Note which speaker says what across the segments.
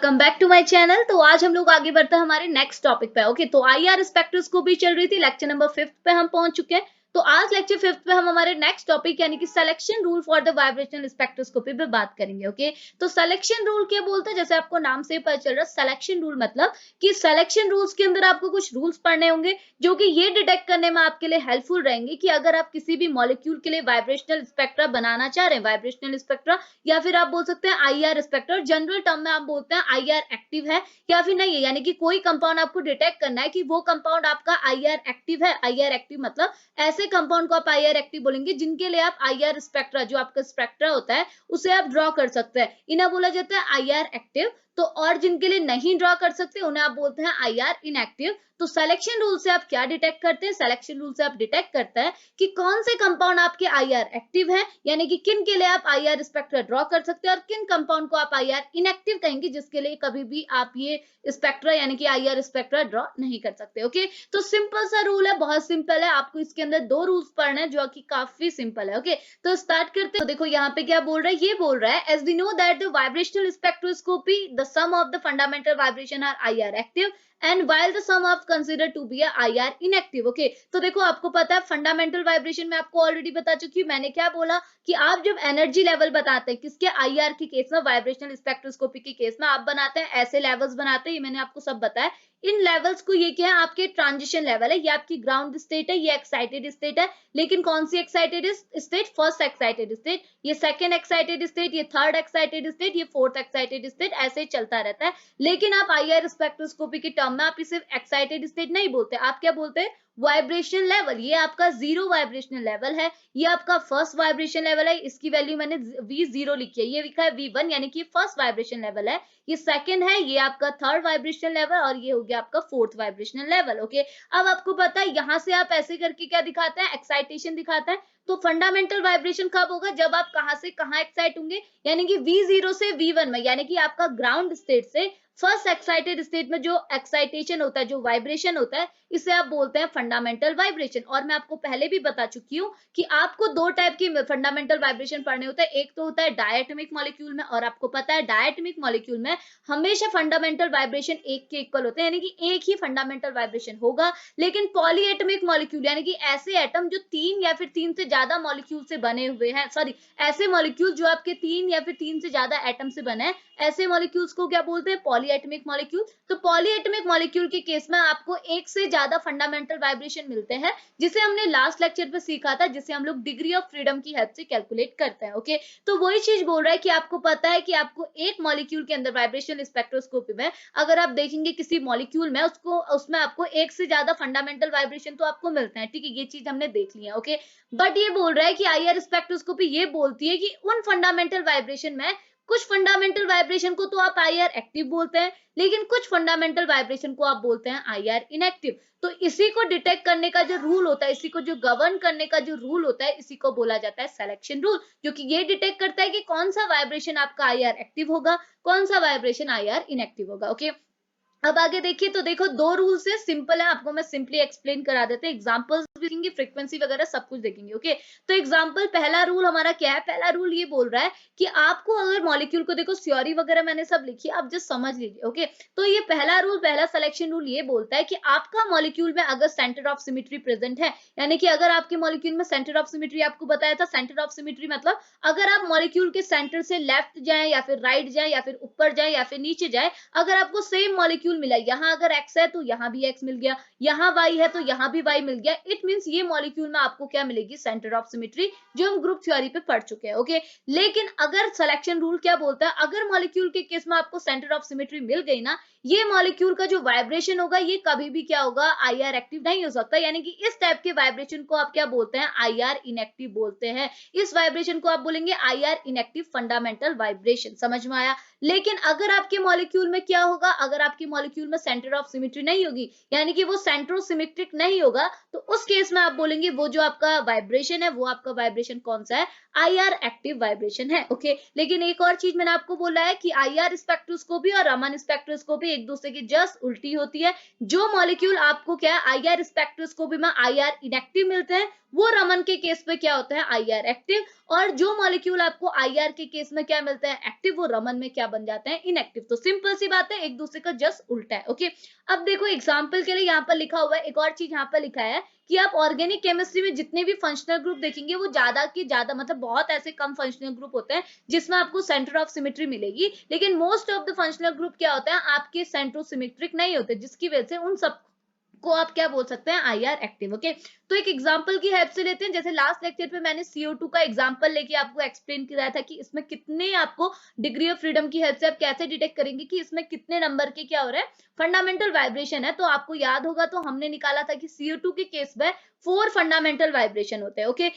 Speaker 1: Welcome back to my channel. तो आज हम लोग आगे बढ़ते हैं हमारे नेक्स्ट टॉपिक पे। ओके, तो आईआर स्पेक्ट्रोस्कोपी चल रही थी, लेक्चर नंबर 5 पे हम पहुंच चुके हैं। तो आज लेक्चर 5 पे हम हमारे नेक्स्ट टॉपिक यानी कि selection rule for the vibrational spectroscopy पे बात करेंगे। ओके, तो सिलेक्शन रूल क्या बोलते हैं, जैसे आपको नाम से पता चल रहा है सिलेक्शन रूल मतलब कि सिलेक्शन रूल्स के अंदर आपको कुछ रूल्स पढ़ने होंगे जो कि ये डिटेक्ट करने में आपके लिए हेल्पफुल रहेंगे कि अगर आप किसी भी मॉलिक्यूल के लिए वाइब्रेशनल स्पेक्ट्रा बनाना चाह रहे हैं, वाइब्रेशनल स्पेक्ट्रा या फिर आप बोल सकते हैं आईआर स्पेक्ट्रा, जनरल टर्म में आप बोलते हैं आईआर एक्टिव है या फिर नहीं है, यानी कि कोई कंपाउंड आपको डिटेक्ट करना है कि वो कंपाउंड आपका आईआर एक्टिव है। आईआर एक्टिव मतलब ऐसे कंपाउंड को आप आईआर एक्टिव बोलेंगे जिनके लिए आप आईआर स्पेक्ट्रा, जो आपका स्पेक्ट्रा होता है, उसे आप ड्रॉ कर सकते हैं, इन्हें बोला जाता है आईआर एक्टिव। तो और जिनके लिए नहीं ड्रॉ कर सकते उन्हें आप बोलते हैं आईआर इनएक्टिव। तो सिलेक्शन रूल से आप क्या डिटेक्ट करते हैं, सिलेक्शन रूल से आप डिटेक्ट करते हैं कि कौन से कंपाउंड आपके आईआर एक्टिव है, यानी कि किन के लिए आप आईआर स्पेक्ट्रा ड्रॉ कर सकते हैं, और किन कंपाउंड को आप आईआर इनएक्टिव कहेंगे जिसके लिए कभी भी आप ये स्पेक्ट्रा यानी कि आईआर स्पेक्ट्रा ड्रॉ नहीं कर सकते। ओके, तो सिंपल सा रूल है, बहुत सिंपल है। आपको इसके अंदर दो रूल्स पढ़ने हैं जो कि काफी सिंपल है। ओके, तो स्टार्ट करते हैं। तो देखो यहाँ पे क्या बोल रहा है, ये बोल रहा है as we know that the vibrational spectroscopy the sum of the fundamental vibration are IR active and while the sum of considered to be a IR inactive। Okay, तो देखो आपको पता है फंडामेंटल वाइब्रेशन में आपको ऑलरेडी बता चुकी हूँ, मैंने क्या बोला कि आप जब एनर्जी लेवल बताते हैं किसके, आईआर के केस में, वाइब्रेशनल स्पेक्ट्रोस्कोपी के केस में आप बनाते हैं ऐसे लेवल्स बनाते हैं, ये मैंने आपको सब बताया। इन लेवल्स को ये क्या है, आपके ट्रांजिशन लेवल है, ये आपकी ग्राउंड स्टेट है, ये एक्साइटेड स्टेट है, लेकिन कौन सी excited state, first excited state, ये सेकंड एक्साइटेड स्टेट, ये थर्ड एक्साइटेड स्टेट, ये फोर्थ एक्साइटेड स्टेट, ऐसे चलता रहता है। लेकिन आप आईआर स्पेक्ट्रोस्कोपी के टर्म में आप इसे एक्साइटेड स्टेट नहीं बोलते, आप क्या बोलते हैं, वाइब्रेशन लेवल। ये आपका जीरो वाइब्रेशनल लेवल है, ये आपका फर्स्ट वाइब्रेशन लेवल है, इसकी वैल्यू मैंने V0 लिखी है, ये लिखा है V1 यानी कि फर्स्ट वाइब्रेशन लेवल है, ये सेकंड है, ये आपका थर्ड वाइब्रेशन लेवल, और ये हो गया आपका फोर्थ वाइब्रेशनल लेवल। ओके, अब आपको पता है यहां से आप ऐसे करके क्या दिखाते हैं, एक्साइटेशन दिखाते हैं। तो फंडामेंटल वाइब्रेशन कब होगा, जब आप कहां से कहां एक्साइट होंगे, यानी कि V0 से V1 में, यानी कि आपका ग्राउंड स्टेट से फर्स्ट एक्साइटेड स्टेट में जो एक्साइटेशन होता है, जो वाइब्रेशन होता है, इसे आप बोलते हैं फंडामेंटल वाइब्रेशन। और मैं आपको पहले भी बता चुकी हूँ कि आपको दो टाइप की फंडामेंटल वाइब्रेशन पढ़ने होते हैं, एक तो होता है डायटोमिक मॉलिक्यूल में, और आपको पता है डायटोमिक मॉलिक्यूल में हमेशा फंडामेंटल वाइब्रेशन एक के इक्वल होते हैं, यानी कि एक ही फंडामेंटल वाइब्रेशन होगा। लेकिन पॉलीएटमिक मॉलिक्यूल यानी कि ऐसे एटम जो तीन या फिर तीन से ज्यादा मॉलिक्यूल से बने हुए हैं, सॉरी, ऐसे मॉलिक्यूल जो आपके तीन या फिर तीन से ज्यादा एटम से बने हैं, ऐसे मॉलिक्यूल्स को क्या बोलते हैं, पॉलीएटमिक मॉलिक्यूल। तो पॉलीएटमिक मॉलिक्यूल के केस में आपको एक से ज्यादा फंडामेंटल वाइब्रेशन मिलते हैं, जिसे हमने लास्ट लेक्चर पे सीखा था, जिसे हम लोग डिग्री ऑफ फ्रीडम की हेल्प से कैलकुलेट करते हैं। ओके, तो वही चीज बोल रहा है कि आपको पता है कि आपको एक मॉलिक्यूल के अंदर वाइब्रेशनल स्पेक्ट्रोस्कोपी में अगर आप देखेंगे किसी मॉलिक्यूल में, उसको उसमें आपको एक से ज्यादा फंडामेंटल वाइब्रेशन तो आपको मिलते हैं, ठीक है, ये चीज हमने देख ली है। ओके, बट ये बोल रहा है कि आईआर स्पेक्ट्रोस्कोपी ये बोलती है कि उन फंडामेंटल वाइब्रेशन में कुछ फंडामेंटल वाइब्रेशन को तो आप आईआर एक्टिव बोलते हैं, लेकिन कुछ फंडामेंटल वाइब्रेशन को आप बोलते हैं आईआर इनएक्टिव। तो इसी को डिटेक्ट करने का जो रूल होता है, इसी को जो गवर्न करने का जो रूल होता है, इसी को बोला जाता है सिलेक्शन रूल, जो कि ये डिटेक्ट करता है कि कौन सा वाइब्रेशन आपका आईआर एक्टिव होगा, कौन सा वाइब्रेशन आईआर इनएक्टिव होगा। ओके, अब आगे देखिए, तो देखो दो रूल्स है, सिंपल है, आपको मैं सिंपली एक्सप्लेन करा देते हैं, एग्जांपल्स भी देखेंगे, फ्रीक्वेंसी वगैरह सब कुछ देखेंगे। ओके, तो एग्जांपल पहला रूल हमारा क्या है, पहला रूल ये बोल रहा है कि आपको अगर मॉलिक्यूल को, देखो थ्योरी वगैरह मैंने सब लिखी है, आप जस्ट समझ लीजिए। ओके, तो ये पहला रूल, पहला सिलेक्शन रूल ये बोलता है कि आपका मॉलिक्यूल में अगर सेंटर ऑफ सिमेट्री प्रेजेंट है, यानी कि अगर आपके मॉलिक्यूल में सेंटर ऑफ सिमेट्री, आपको बताया था सेंटर ऑफ सिमेट्री मतलब अगर आप मॉलिक्यूल के सेंटर से लेफ्ट जाए या फिर राइट जाए या फिर ऊपर जाए या फिर नीचे जाए, अगर आपको सेम मॉलिक्यूल मिला, यहाँ अगर x है तो यहाँ भी x मिल गया, यहाँ y है तो यहाँ भी y मिल गया, इट मींस ये मॉलिक्यूल में आपको क्या मिलेगी, सेंटर ऑफ सिमेट्री, जो हम ग्रुप थ्योरी पे पढ़ चुके हैं। ओके, लेकिन अगर सिलेक्शन रूल क्या बोलता है, अगर मॉलिक्यूल के केस में आपको सेंटर ऑफ सिमेट्री मिल गई ना, ये मॉलिक्यूल का जो वाइब्रेशन होगा ये कभी भी क्या होगा, आईआर एक्टिव नहीं हो सकता, यानी कि इस टाइप के वाइब्रेशन को आप क्या बोलते हैं, आईआर इनएक्टिव बोलते हैं। इस वाइब्रेशन को आप बोलेंगे आईआर इनएक्टिव फंडामेंटल वाइब्रेशन, समझ में आया। लेकिन अगर आपके मॉलिक्यूल में क्या होगा, अगर आपके मॉलिक्यूल में सेंटर ऑफ सिमेट्री नहीं होगी, यानी कि वो सेंट्रोसिमेट्रिक नहीं होगा, तो उस केस में आप बोलेंगे वो जो आपका वाइब्रेशन है वो आपका वाइब्रेशन कौन सा है, आईआर एक्टिव वाइब्रेशन है। ओके, लेकिन एक और चीज मैंने आपको बोला है कि आईआर स्पेक्ट्रोस्कोपी और रमन स्पेक्ट्रोस्कोपी एक दूसरे की जस्ट उल्टी होती है। जो मॉलिक्यूल आपको क्या है आईआर स्पेक्ट्रोस्कोपी में आईआर इनएक्टिव मिलते हैं, वो रमन के केस में क्या होता है आईआर एक्टिव, और जो मॉलिक्यूल आपको आईआर के केस में क्या मिलता है एक्टिव, वो रमन में क्या बन जाते हैं इनएक्टिव। तो सिंपल सी बात है, एक दूसरे का जस्ट उल्टा है। ओके, अब देखो एग्जांपल के लिए यहाँ पर लिखा हुआ है, एक और चीज यहाँ पर लिखा है कि आप ऑर्गेनिक केमिस्ट्री में जितने भी फंक्शनल ग्रुप देखेंगे वो ज्यादा के ज्यादा मतलब बहुत ऐसे कम फंक्शनल ग्रुप होते हैं जिसमें आपको सेंटर ऑफ सिमेट्री मिलेगी, लेकिन most of the functional group क्या होते हैं आपके सेंट्रोसिमेट्रिक नहीं होते, जिसकी वजह से उन सब को आप क्या बोल सकते हैं आईआर एक्टिव। ओके, तो एक एग्जांपल की हेल्प से लेते हैं, जैसे लास्ट लेक्चर पे मैंने CO2 का एग्जांपल लेके आपको एक्सप्लेन किया था कि इसमें कितने आपको डिग्री ऑफ फ्रीडम की हेल्प से आप कैसे डिटेक्ट करेंगे कि इसमें कितने नंबर के क्या हो रहा है फंडामेंटल वाइब्रेशन है। तो आपको याद होगा तो हमने निकाला था कि CO2 के केस में 4 फंडामेंटल वाइब्रेशन होते हैं। ओके,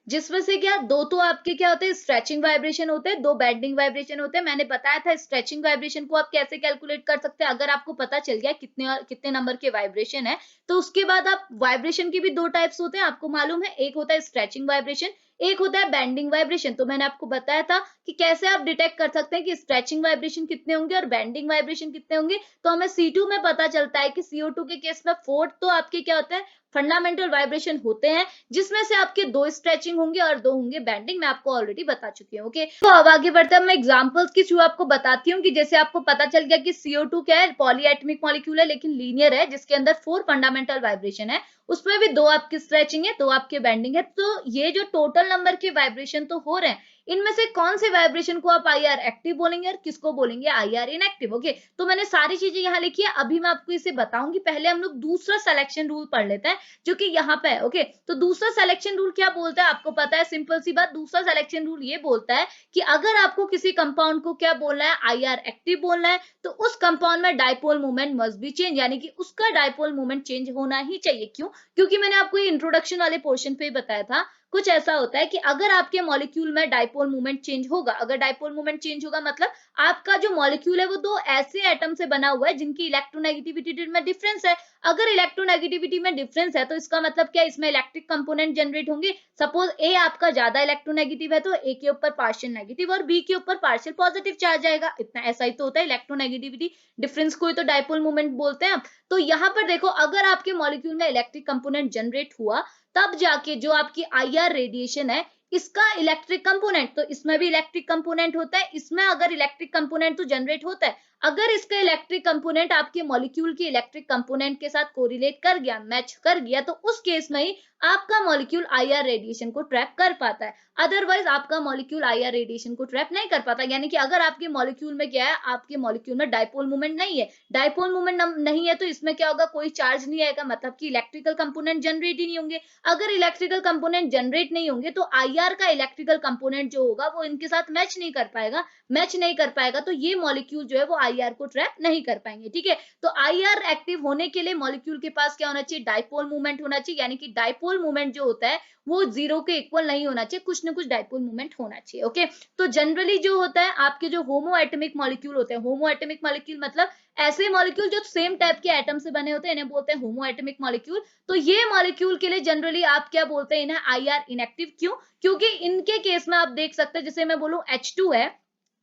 Speaker 1: जिसमें से क्या दो तो आपके क्या होते हैं स्ट्रेचिंग वाइब्रेशन होते हैं, दो बेंडिंग वाइब्रेशन होते हैं। मैंने बताया था स्ट्रेचिंग वाइब्रेशन को आप कैसे कैलकुलेट कर सकते हैं, अगर आपको पता चल गया कितने नंबर के वाइब्रेशन है, तो उसके बाद आप वाइब्रेशन की भी दो टाइप्स होते हैं आपको मालूम है, एक होता है स्ट्रेचिंग वाइब्रेशन, एक होता है बेंडिंग वाइब्रेशन। तो मैंने आपको बताया था कि कैसे आप डिटेक्ट कर सकते हैं कि स्ट्रेचिंग वाइब्रेशन कितने होंगे और बेंडिंग वाइब्रेशन कितने होंगे। तो हमें C2 में पता चलता है कि CO2 के केस में 4 तो आपके क्या होते हैं फंडामेंटल वाइब्रेशन होते हैं, जिसमें से आपके 2 स्ट्रेचिंग होंगे और 2 होंगे बेंडिंग। मैं आपको ऑलरेडी बता चुकी हूँ। ओके, तो अब आगे बढ़ते हैं, मैं एग्जांपल्स के थ्रू आपको बताती हूँ कि जैसे आपको पता चल गया कि CO2 क्या है पॉलीएटमिक मॉलिक्यूल है लेकिन लीनियर है, जिसके अंदर 4 फंडामेंटल वाइब्रेशन है, उसमें भी 2 आपकी स्ट्रेचिंग है 2 आपके बेंडिंग है। तो ये जो टोटल नंबर के वाइब्रेशन तो हो रहे हैं, इनमें से कौन से वाइब्रेशन को आप आईआर एक्टिव बोलेंगे और किसको बोलेंगे आईआर इनएक्टिव। ओके, तो मैंने सारी चीजें यहाँ लिखी है, अभी मैं आपको इसे बताऊंगी। पहले हम लोग दूसरा सिलेक्शन रूल पढ़ लेते हैं जो कि यहाँ पे है। ओके, तो दूसरा सिलेक्शन रूल क्या बोलता है आपको पता है, सिंपल सी बात, दूसरा सिलेक्शन रूल ये बोलता है कि अगर आपको किसी कंपाउंड को क्या बोलना है आईआर एक्टिव बोलना है, तो उस कंपाउंड में dipole moment must be change, यानी कि उसका डाइपोल मोमेंट चेंज होना ही चाहिए। क्यों? क्योंकि मैंने आपको ये इंट्रोडक्शन वाले पोर्शन पे ही बताया था, कुछ ऐसा होता है कि अगर आपके मॉलिक्यूल में डाइपोल मोमेंट चेंज होगा, अगर डाइपोल मोमेंट चेंज होगा मतलब आपका जो मॉलिक्यूल है वो दो ऐसे एटम से बना हुआ है जिनकी इलेक्ट्रोनेगेटिविटी में डिफरेंस है। अगर इलेक्ट्रोनेगेटिविटी में डिफरेंस है तो इसका मतलब क्या, इसमें इलेक्ट्रिक कंपोनेंट जनरेट होंगे। सपोज ए आपका ज्यादा इलेक्ट्रोनेगेटिव है तो ए के ऊपर पार्शियल नेगेटिव और बी के ऊपर पार्शियल पॉजिटिव चार्ज आएगा। इतना ऐसा ही तो होता है, इलेक्ट्रोनेगेटिविटी डिफरेंस को ही तो डाइपोल मोमेंट बोलते हैं। तो यहाँ पर देखो, अगर आपके मॉलिक्यूल में इलेक्ट्रिक कंपोनेंट जनरेट हुआ तब जाके जो आपकी आईआर रेडिएशन है इसका इलेक्ट्रिक कंपोनेंट, तो इसमें भी इलेक्ट्रिक कंपोनेंट होता है, इसमें अगर इलेक्ट्रिक कंपोनेंट तो जनरेट होता है, अगर इसका इलेक्ट्रिक कंपोनेंट आपके मॉलिक्यूल के इलेक्ट्रिक कंपोनेंट के साथ कोरिलेट कर गया, मैच कर गया, तो उस केस में ही आपका मॉलिक्यूल आईआर रेडिएशन को ट्रैप कर पाता है। अदरवाइज आपका मॉलिक्यूल आईआर रेडिएशन को ट्रैप नहीं कर पाता। यानी कि अगर आपके मॉलिक्यूल में क्या है, आपके मॉलिक्यूल में डाइपोल मोमेंट नहीं है, डाइपोल मोमेंट नहीं है तो इसमें क्या होगा, कोई चार्ज नहीं आएगा, मतलब कि इलेक्ट्रिकल कंपोनेंट जनरेट ही नहीं होंगे। अगर इलेक्ट्रिकल कंपोनेंट जनरेट नहीं होंगे तो आईआर का इलेक्ट्रिकल कंपोनेंट जो होगा वो इनके साथ मैच नहीं कर पाएगा, तो ये मॉलिक्यूल जो है वो आईआर को ट्रैप नहीं कर पाएंगे। ठीक है, तो आईआर एक्टिव होने के लिए मॉलिक्यूल के पास क्या होना चाहिए, डाइपोल मोमेंट होना चाहिए, यानी कि डाइपोल मोमेंट जो होता है वो 0 के इक्वल नहीं होना चाहिए, कुछ ना कुछ डाइपोल मोमेंट होना चाहिए। ओके, तो जनरली जो होता है आपके जो होमो एटमिक मॉलिक्यूल होते हैं, होमो एटमिक मॉलिक्यूल मतलब ऐसे मॉलिक्यूल जो सेम टाइप के एटम से बने होते हैं, इन्हें बोलते हैं होमो एटमिक मॉलिक्यूल। तो ये मॉलिक्यूल के लिए जनरली आप क्या बोलते हैं, इन्हें आईआर इनएक्टिव। क्यों? क्योंकि इनके केस में आप देख सकते हैं, जैसे मैं बोलूं H2 है,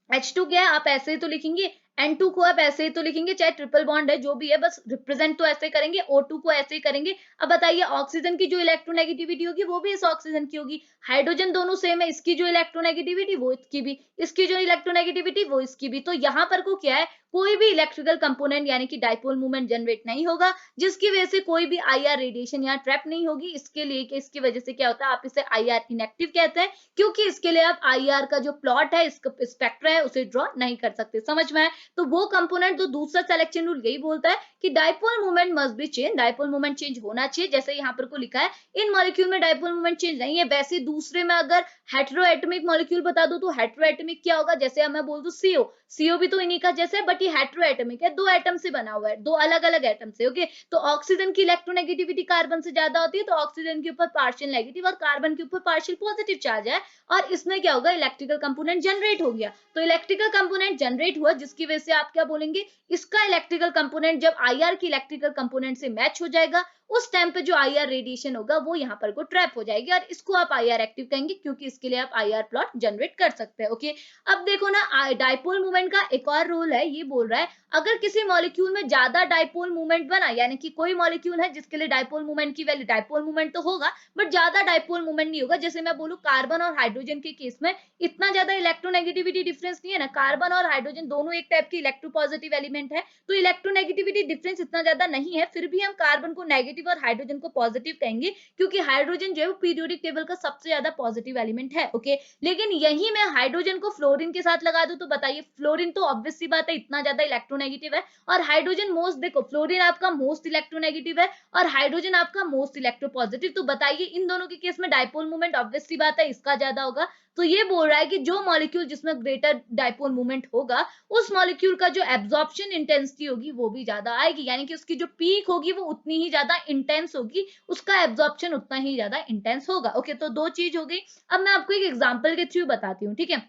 Speaker 1: H2 क्या है, आप ऐसे ही तो लिखेंगे, N2 को आप ऐसे ही तो लिखेंगे, चाहे ट्रिपल बॉन्ड है जो भी है, बस रिप्रेजेंट तो ऐसे करेंगे, O2 को ऐसे ही करेंगे। अब बताइए ऑक्सीजन की जो इलेक्ट्रोनेगेटिविटी होगी वो भी इस ऑक्सीजन की होगी, हाइड्रोजन दोनों सेम है, इसकी जो इलेक्ट्रोनेगेटिविटी वो इसकी भी, इसकी जो इलेक्ट्रोनेगेटिविटी वो इसकी भी। तो यहाँ पर को क्या है, कोई भी इलेक्ट्रिकल कंपोनेंट यानी कि डाइपोल मूवमेंट जनरेट नहीं होगा, जिसकी वजह से कोई भी आईआर रेडिएशन यहाँ ट्रैप नहीं होगी। इसके लिए इसकी वजह से क्या होता है, आप इसे आईआर इनएक्टिव कहते हैं, क्योंकि इसके लिए आप आईआर का जो प्लॉट है, इसका स्पेक्ट्रा है, उसे ड्रॉ नहीं कर सकते। समझ में आए? तो वो कंपोनेंट तो दूसरा सिलेक्शन रूल यही बोलता है कि dipole movement must be change, dipole movement change होना चाहिए। जैसे यहाँ पर को लिखा है इन मॉलिक्यूल में डाइपोल मूवमेंट चेंज नहीं है, वैसे दूसरे में अगर हेटेरोएटमिक मॉलिक्यूल बता दो तो हेटेरोएटमिक क्या होगा, जैसे मैं बोल दूं CO भी तो इन्हीं का जैसे है, बट कि हेटेरोएटमिक है, दो एटम से बना हुआ है, दो अलग अलग एटम से। ओके, तो ऑक्सीजन की इलेक्ट्रोनेगेटिविटी कार्बन से ज्यादा होती है, तो ऑक्सीजन के ऊपर पार्शियल नेगेटिव और कार्बन के ऊपर पार्शियल पॉजिटिव चार्ज है, और इसमें क्या होगा, इलेक्ट्रिकल कंपोनेंट जनरेट हो गया। तो इलेक्ट्रिकल कंपोनेंट जनरेट हुआ, जिसकी वजह से आप क्या बोलेंगे, इसका इलेक्ट्रिकल कंपोनेंट जब आईआर की इलेक्ट्रिकल कंपोनेंट से मैच हो जाएगा, उस टाइम पे जो आईआर रेडिएशन होगा वो यहाँ पर को ट्रैप हो जाएगी, और इसको आप आईआर एक्टिव कहेंगे, क्योंकि इसके लिए आप आईआर प्लॉट जनरेट कर सकते हैं। ओके, अब देखो ना, डाइपोल मूवमेंट का एक और रूल है, ये बोल रहा है अगर किसी मॉलिक्यूल में ज्यादा डाइपोल मूवमेंट बना, यानी कि कोई मॉलिक्यूल है जिसके लिए डाइपोल मूवमेंट की वैल्यू, डाइपोल मूवमेंट तो होगा बट ज्यादा डाइपोल मूवमेंट नहीं होगा, जैसे मैं बोलूं कार्बन और हाइड्रोजन के केस में इतना ज्यादा इलेक्ट्रोनेगेटिविटी डिफरेंस नहीं है ना, कार्बन और हाइड्रोजन दोनों एक टाइप के इलेक्ट्रोपॉजिटिव एलिमेंट है, तो इलेक्ट्रोनेगेटिविटी डिफरेंस इतना ज्यादा नहीं है, फिर भी हम कार्बन को नेगेटिव और हाइड्रोजन को पॉजिटिव कहेंगे, क्योंकि हाइड्रोजन जो है वो पीरियोडिक टेबल का सबसे ज्यादा पॉजिटिव एलिमेंट है। ओके, लेकिन यही मैं हाइड्रोजन को फ्लोरीन के साथ लगा दूं, तो बताइए, फ्लोरीन तो ऑब्वियस सी बात है इतना ज्यादा इलेक्ट्रोनेगेटिव है, और हाइड्रोजन मोस्ट, देखो फ्लोरीन आपका मोस्ट इलेक्ट्रोनेगेटिव है और हाइड्रोजन आपका मोस्ट इलेक्ट्रोपॉजिटिव, तो बताइए इन दोनों के केस में डाइपोल मूवमेंट ऑब्वियस सी बात है इसका ज्यादा होगा। तो ये बोल रहा है कि जो मॉलिक्यूल जिसमें ग्रेटर डाइपोल मूवमेंट होगा, उस मॉलिक्यूल का जो एब्जॉर्प्शन इंटेंसिटी होगी वो भी ज्यादा आएगी, यानी कि उसकी जो पीक होगी वो उतनी ही ज्यादा इंटेंस होगी, उसका एब्जॉर्प्शन उतना ही ज्यादा इंटेंस होगा। ओके, तो दो चीज हो गई। अब मैं आपको एक एग्जांपल के थ्रू बताती हूँ, ठीक है।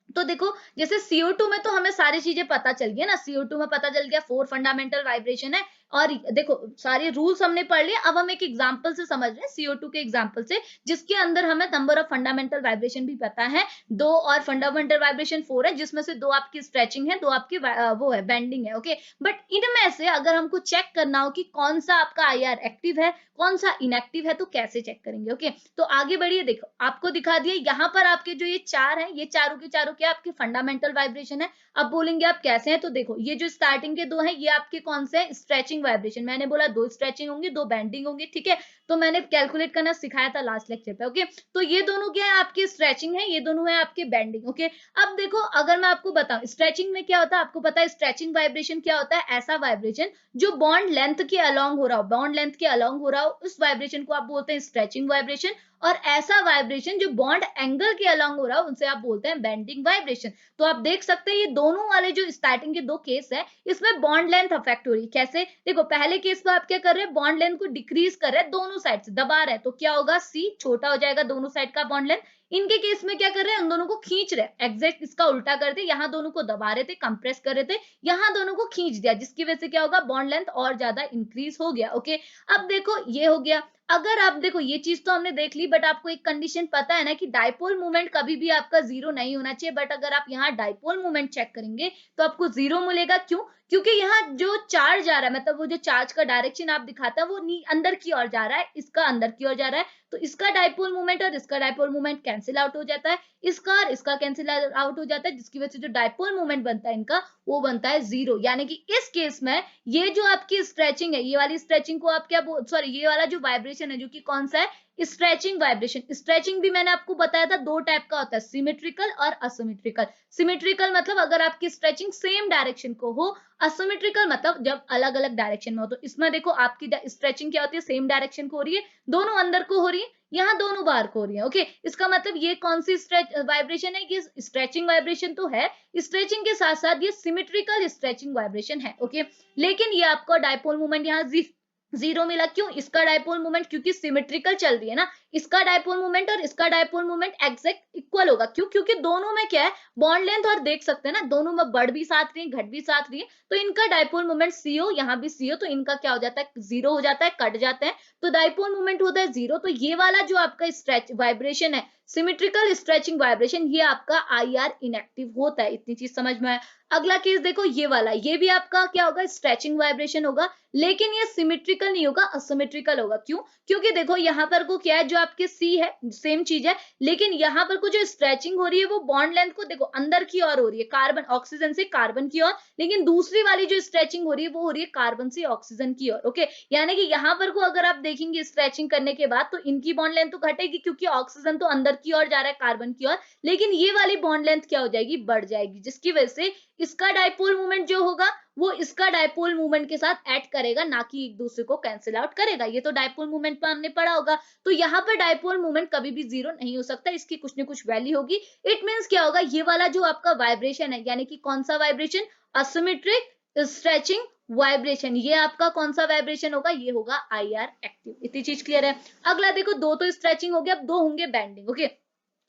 Speaker 1: तो देखो, जैसे CO2 में तो हमें सारी चीजें पता चल गई ना, CO2 में पता चल गया 4 फंडामेंटल वाइब्रेशन है, और देखो सारे रूल्स हमने पढ़ लिए, अब हम एक एग्जांपल से समझ रहे हैं, CO2 के एग्जांपल से, जिसके अंदर हमें नंबर ऑफ फंडामेंटल वाइब्रेशन भी पता है, दो, और फंडामेंटल वाइब्रेशन 4 है, जिसमें से दो आपकी स्ट्रेचिंग है, दो आपकी वो है बेंडिंग है। ओके, बट इनमें से अगर हमको चेक करना हो कि कौन सा आपका आईआर एक्टिव है, कौन सा इनएक्टिव है, तो कैसे चेक करेंगे। ओके, तो आगे बढ़िए, देखो आपको दिखा दिया, यहाँ पर आपके जो ये चार है, ये चारों के चारों क्या आपके फंडामेंटल वाइब्रेशन है। अब बोलेंगे आप कैसे हैं, तो देखो ये जो स्टार्टिंग के दो हैं, ये आपके कौन से हैं, स्ट्रेचिंग वाइब्रेशन, मैंने बोला दो स्ट्रेचिंग होंगे, दो बेंडिंग होंगे, ठीक है, तो मैंने कैलकुलेट करना सिखाया था लास्ट लेक्चर पे। ओके, तो ये दोनों क्या है, आपके स्ट्रेचिंग है, ये दोनों है आपके बेंडिंग। ओके, अब देखो अगर मैं आपको बताऊं स्ट्रेचिंग में क्या होता है, आपको पता है स्ट्रेचिंग वाइब्रेशन क्या होता है, ऐसा वाइब्रेशन जो बॉन्ड लेंथ के अलोंग हो रहा हो, बॉन्ड लेंथ के अलोंग हो रहा हो, उस वाइब्रेशन को आप बोलते हैं स्ट्रेचिंग वाइब्रेशन, और ऐसा वाइब्रेशन जो बॉन्ड एंगल के अलोंग हो रहा हो, उनसे आप बोलते हैं बेंडिंग वाइब्रेशन। तो आप देख सकते हैं ये दोनों वाले जो स्टार्टिंग के दो केस है, इसमें बॉन्ड लेंथ अफेक्ट हो रही है। कैसे, देखो पहले केस में आप क्या कर रहे हैं, बॉन्ड लेंथ को डिक्रीज कर रहे हैं, दोनों साइड से दबा रहे हैं, तो क्या होगा, सी छोटा हो जाएगा दोनों साइड का बॉन्ड लेंथ। इनके केस में क्या कर रहे हैं, उन दोनों को खींच रहे हैं, एग्जैक्ट इसका उल्टा कर दे, यहाँ दोनों को दबा रहे थे, कंप्रेस कर रहे थे, यहाँ दोनों को खींच दिया, जिसकी वजह से क्या होगा, बॉन्ड लेंथ और ज्यादा इंक्रीज हो गया। ओके, अब देखो ये हो गया। अगर आप देखो ये चीज तो हमने देख ली, बट आपको एक कंडीशन पता है ना कि डाइपोल मूवमेंट कभी भी आपका जीरो नहीं होना चाहिए, बट अगर आप यहाँ डाइपोल मूवमेंट चेक करेंगे तो आपको जीरो मिलेगा। क्यों, क्योंकि यहाँ जो चार्ज जा रहा है, मतलब वो जो चार्ज का डायरेक्शन आप दिखाता है वो अंदर की ओर जा रहा है, इसका अंदर की ओर जा रहा है, तो इसका डाइपोल मूवमेंट और इसका डाइपोल मूवमेंट कैंसिल आउट हो जाता है, इसका और इसका कैंसिल आउट हो जाता है, जिसकी वजह से जो डाइपोल मूवमेंट बनता है इनका, वो बनता है जीरो। यानी कि इस केस में ये जो आपकी स्ट्रेचिंग है, ये वाली स्ट्रेचिंग को आप क्या सॉरी, ये वाला जो वाइब्रेशन है जो कि कौन सा है, स्ट्रेचिंग वाइब्रेशन। स्ट्रेचिंग भी मैंने आपको बताया था दो टाइप का होता है, सिमेट्रिकल और असिमेट्रिकल। सिमेट्रिकल मतलब अगर आपकी स्ट्रेचिंग सेम डायरेक्शन को हो, असिमेट्रिकल मतलब जब अलग अलग डायरेक्शन में हो। तो इसमें देखो आपकी स्ट्रेचिंग क्या होती है, सेम डायरेक्शन को हो रही है, दोनों अंदर को हो रही है, यहाँ दोनों बाहर को हो रही है। ओके, इसका मतलब ये कौन सी स्ट्रेच वाइब्रेशन है, ये स्ट्रेचिंग वाइब्रेशन तो है, स्ट्रेचिंग के साथ साथ ये सिमेट्रिकल स्ट्रेचिंग वाइब्रेशन है। ओके, लेकिन ये आपका डाइपोल मूवमेंट यहाँ जीरो मिला। क्यों, इसका डाइपोल मूवमेंट क्योंकि सिमेट्रिकल चल रही है ना, इसका डाइपोल मूवमेंट और इसका डाइपोल मूवमेंट एग्जैक्ट इक्वल होगा। क्यों, क्योंकि दोनों में क्या है, बॉन्ड लेंथ, और देख सकते हैं ना दोनों में बढ़ भी साथ रही है, घट भी साथ रही है, तो इनका डाइपोल मूवमेंट सीओ, यहाँ भी सीओ, तो इनका क्या हो जाता है, जीरो हो जाता है, कट जाते हैं, तो डाइपोल मूवमेंट होता है जीरो। तो ये वाला जो आपका स्ट्रेच वाइब्रेशन है, सिमेट्रिकल स्ट्रेचिंग वाइब्रेशन, ये आपका आईआर इनएक्टिव होता है। इतनी चीज समझ में आया। अगला केस देखो, ये वाला, ये भी आपका क्या होगा, स्ट्रेचिंग वाइब्रेशन होगा, लेकिन ये सिमेट्रिकल नहीं होगा, असिमेट्रिकल होगा। क्यों, क्योंकि देखो यहाँ पर को क्या है, जो आपके सी है सेम चीज है, लेकिन यहाँ पर को जो स्ट्रेचिंग हो रही है वो बॉन्ड लेंथ को देखो अंदर की ओर हो रही है, कार्बन ऑक्सीजन से कार्बन की ओर, लेकिन दूसरी वाली जो स्ट्रेचिंग हो रही है वो हो रही है कार्बन से ऑक्सीजन की ओर। ओके, यानी कि यहाँ पर को अगर आप देखेंगे स्ट्रेचिंग करने के बाद, तो इनकी बॉन्ड लेंथ तो घटेगी, क्योंकि ऑक्सीजन तो अंदर की ओर जा रहा है कार्बन की ओर, लेकिन ये वाली बॉन्ड लेंथ क्या हो जाएगी, बढ़ जाएगी, जिसकी वजह से इसका डाइपोल मूवमेंट जो होगा वो इसका डाइपोल मूवमेंट के साथ ऐड करेगा, ना कि एक दूसरे को कैंसिल आउट करेगा। ये तो डाइपोल मूवमेंट पर हमने पढ़ा होगा। तो यहाँ पर डाइपोल मूवमेंट कभी भी जीरो नहीं हो सकता, इसकी कुछ न कुछ वैल्यू होगी। इट मींस क्या होगा, ये वाला जो आपका वाइब्रेशन है, यानी कि कौन सा वाइब्रेशन, असिमेट्रिक, स्ट्रेचिंग, वाइब्रेशन। ये आपका कौन सा वाइब्रेशन होगा? ये होगा IR एक्टिव। इतनी चीज क्लियर है। अगला देखो, दो तो स्ट्रेचिंग हो गया, अब दो होंगे बेंडिंग। ओके,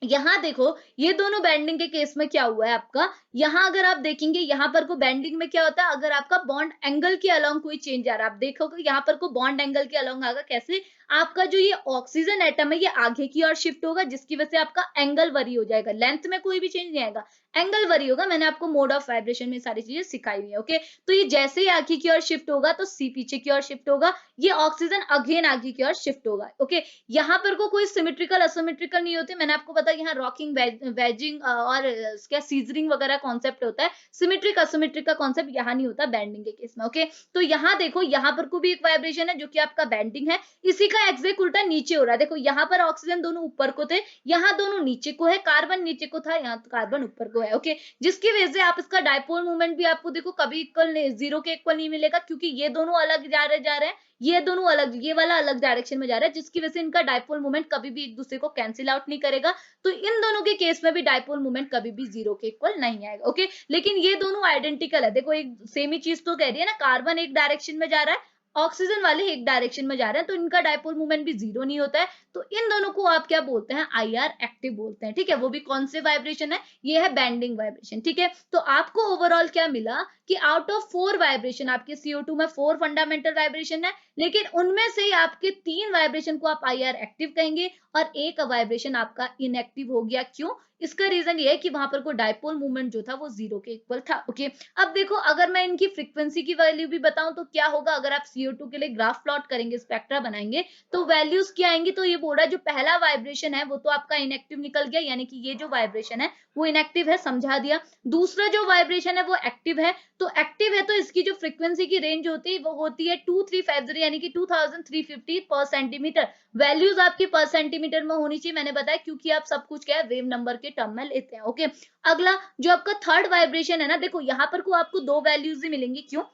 Speaker 1: यहाँ देखो, ये दोनों बेंडिंग के केस में क्या हुआ है आपका, यहाँ अगर आप देखेंगे, यहाँ पर को बेंडिंग में क्या होता है, अगर आपका बॉन्ड एंगल के अलोंग कोई चेंज आ रहा है, आप देखोगे यहाँ पर को बॉन्ड एंगल के अलोंग आएगा। कैसे? आपका जो ये ऑक्सीजन एटम है ये आगे की ओर शिफ्ट होगा, जिसकी वजह से आपका एंगल वरी हो जाएगा। लेंथ में कोई भी चेंज नहीं आएगा, एंगल वरी होगा। मैंने आपको मोड ऑफ वाइब्रेशन में सारी चीजें सिखाई हुई है। ओके, तो ये जैसे ही आगे की ओर शिफ्ट होगा तो सी पीछे की ओर शिफ्ट होगा, ये ऑक्सीजन अगेन आगे की ओर शिफ्ट होगा। ओके, यहाँ पर को कोई सिमेट्रिकल असिमेट्रिकल नहीं होते। मैंने आपको बताया यहाँ रॉकिंग, वेजिंग और क्या सीजरिंग वगैरह कॉन्सेप्ट होता है। सिमेट्रिक असिमेट्रिक का कॉन्सेप्ट यहाँ नहीं होता बेंडिंग के केस में। ओके, तो यहाँ देखो, यहाँ पर को भी एक वाइब्रेशन है जो कि आपका बेंडिंग है, इसी का एग्जैक्ट उल्टा नीचे हो रहा है। देखो, यहाँ पर ऑक्सीजन दोनों ऊपर को थे, यहाँ दोनों नीचे को है, कार्बन नीचे को था, यहाँ तो कार्बन ऊपर को है। ओके, जिसकी वजह से आप इसका डायपोल मूवमेंट भी आपको देखो कभी इक्वल नहीं, जीरो के इक्वल नहीं मिलेगा, क्योंकि ये दोनों अलग जा रहे हैं, ये दोनों अलग, ये वाला अलग डायरेक्शन में जा रहा है, जिसकी वजह से इनका डायपोल मूवमेंट कभी भी एक दूसरे को कैंसिल आउट नहीं करेगा। तो इन दोनों के केस में भी डायपोल मूवमेंट कभी भी जीरो के इक्वल नहीं आएगा। ओके, लेकिन ये दोनों आइडेंटिकल है। देखो, एक सेम ही चीज तो कह रही है ना, कार्बन एक डायरेक्शन में जा रहा है, ऑक्सीजन वाले एक डायरेक्शन में जा रहे हैं, तो इनका डायपोल मूवमेंट भी जीरो नहीं होता है। तो इन दोनों को आप क्या बोलते हैं? IR एक्टिव बोलते हैं। ठीक है, वो भी कौन से वाइब्रेशन है? ये है बेंडिंग वाइब्रेशन। ठीक है, तो आपको ओवरऑल क्या मिला कि आउट ऑफ 4 वाइब्रेशन, आपके CO2 में 4 फंडामेंटल वाइब्रेशन है, लेकिन उनमें से आपके 3 वाइब्रेशन को आप IR एक्टिव कहेंगे और एक वाइब्रेशन आपका इनएक्टिव हो गया। क्यों? इसका रीजन ये है कि वहां पर कोई डायपोल मूवमेंट जो था वो जीरो के इक्वल था। ओके, अब देखो, अगर मैं इनकी फ्रीक्वेंसी की वैल्यू भी बताऊं तो क्या होगा, अगर आप CO2 के लिए ग्राफ प्लॉट करेंगे, स्पेक्ट्रा बनाएंगे, तो वैल्यूज क्या आएंगी? तो ये बोल रहा है जो पहला वाइब्रेशन है वो तो आपका इनएक्टिव निकल गया, यानी कि ये जो वाइब्रेशन है वो इनएक्टिव है, समझा दिया। दूसरा जो वाइब्रेशन है वो एक्टिव है, तो एक्टिव है तो इसकी जो फ्रीक्वेंसी की रेंज होती है वो होती है 2350, यानी कि 2350 पर सेंटीमीटर। वैल्यूज आपकी पर सेंटीमीटर में होनी चाहिए, मैंने बताया, क्योंकि आप सब कुछ क्या है, वेव नंबर के टर्म में लेते हैं। ओके, अगला जो आपका थर्ड वाइब्रेशन है ना, देखो यहाँ पर को आपको 2 वैल्यूज ही मिलेंगी। क्यों?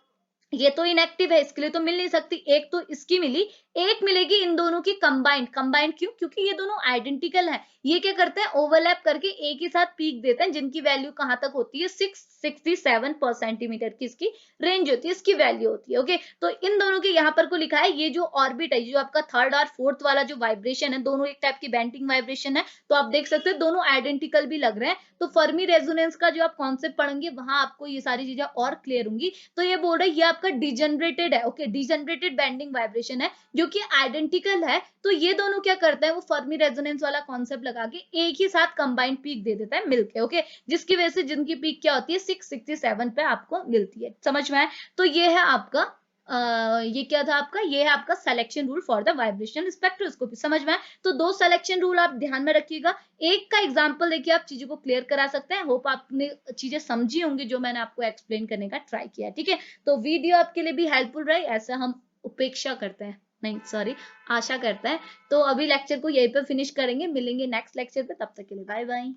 Speaker 1: ये तो इनएक्टिव है, इसके लिए तो मिल नहीं सकती। एक तो इसकी मिली, एक मिलेगी इन दोनों की कंबाइंड। कंबाइंड क्यों? क्योंकि ये दोनों आइडेंटिकल हैं। ये क्या करते हैं? ओवरलैप करके एक ही साथ पीक देते हैं, जिनकी वैल्यू कहां तक होती है? 667 पर सेंटीमीटर की इसकी रेंज होती है, इसकी वैल्यू होती है। ओके, तो इन दोनों के यहाँ पर को लिखा है, ये जो ऑर्बिट है, जो आपका थर्ड और फोर्थ वाला जो वाइब्रेशन है, दोनों एक टाइप की बेंडिंग वाइब्रेशन है, तो आप देख सकते हैं दोनों आइडेंटिकल भी लग रहे हैं। तो फर्मी रेजोनेंस का जो आप कॉन्सेप्ट पढ़ेंगे वहां आपको ये सारी चीजें और क्लियर होंगी। तो ये बोल रहा है ये आपका डिजनरेटेड है। ओके, डिजनरेटेड बेंडिंग वाइब्रेशन है जो कि आइडेंटिकल है। तो ये दोनों क्या करते हैं? वो फर्मी रेजोनेंस वाला कॉन्सेप्ट लगा के एक ही साथ कंबाइंड पीक दे देता है मिलके। ओके, जिसकी वजह से जिनकी पीक क्या होती है? 667 पे आपको मिलती है। समझ में आए? तो ये है आपका ये क्या था आपका? ये है आपका selection rule for the vibrational spectroscopy. समझ में आए? तो 2 सिलेक्शन रूल आप ध्यान में रखिएगा। एक का एग्जांपल देखिए, आप चीजों को क्लियर करा सकते हैं। होप आपने चीजें समझी होंगी जो मैंने आपको एक्सप्लेन करने का ट्राई किया। ठीक है, तो वीडियो आपके लिए भी हेल्पफुल रहे, ऐसा हम उपेक्षा करते हैं, नहीं सॉरी, आशा करते हैं। तो अभी लेक्चर को यहीं पे फिनिश करेंगे, मिलेंगे नेक्स्ट लेक्चर पे, तब तक के लिए बाय बाय।